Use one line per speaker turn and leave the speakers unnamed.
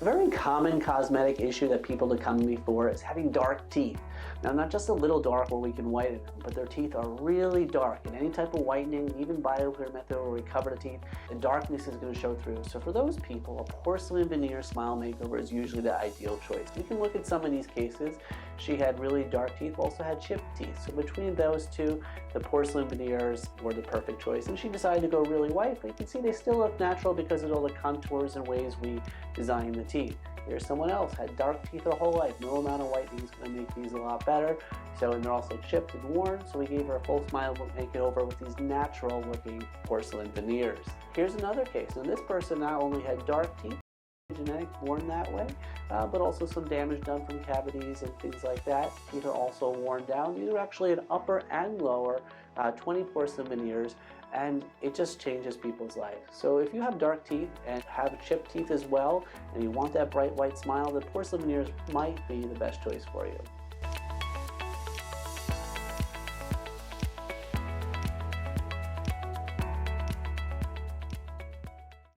A very common cosmetic issue that people that come to me for is having dark teeth. Now, not just a little dark where we can whiten them, but their teeth are really dark. And any type of whitening, even BioClear method where we cover the teeth, the darkness is going to show through. So for those people, a porcelain veneer smile makeover is usually the ideal choice. We can look at some of these cases. She had really dark teeth, also had chipped teeth. So between those two, the porcelain veneers were the perfect choice. And she decided to go really white, but you can see they still look natural because of all the contours and ways we design the teeth. Here's someone else, had dark teeth her whole life. No amount of whitening is going to make these a lot better. So, and they're also chipped and worn, so we gave her a full smile makeover with these natural looking porcelain veneers. Here's another case, and this person not only had dark teeth, genetic, born that way, but also some damage done from cavities and things like that. Teeth are also worn down. These are actually an upper and lower 20 porcelain veneers, and it just changes people's lives. So if you have dark teeth and have chipped teeth as well, and you want that bright white smile, the porcelain veneers might be the best choice for you.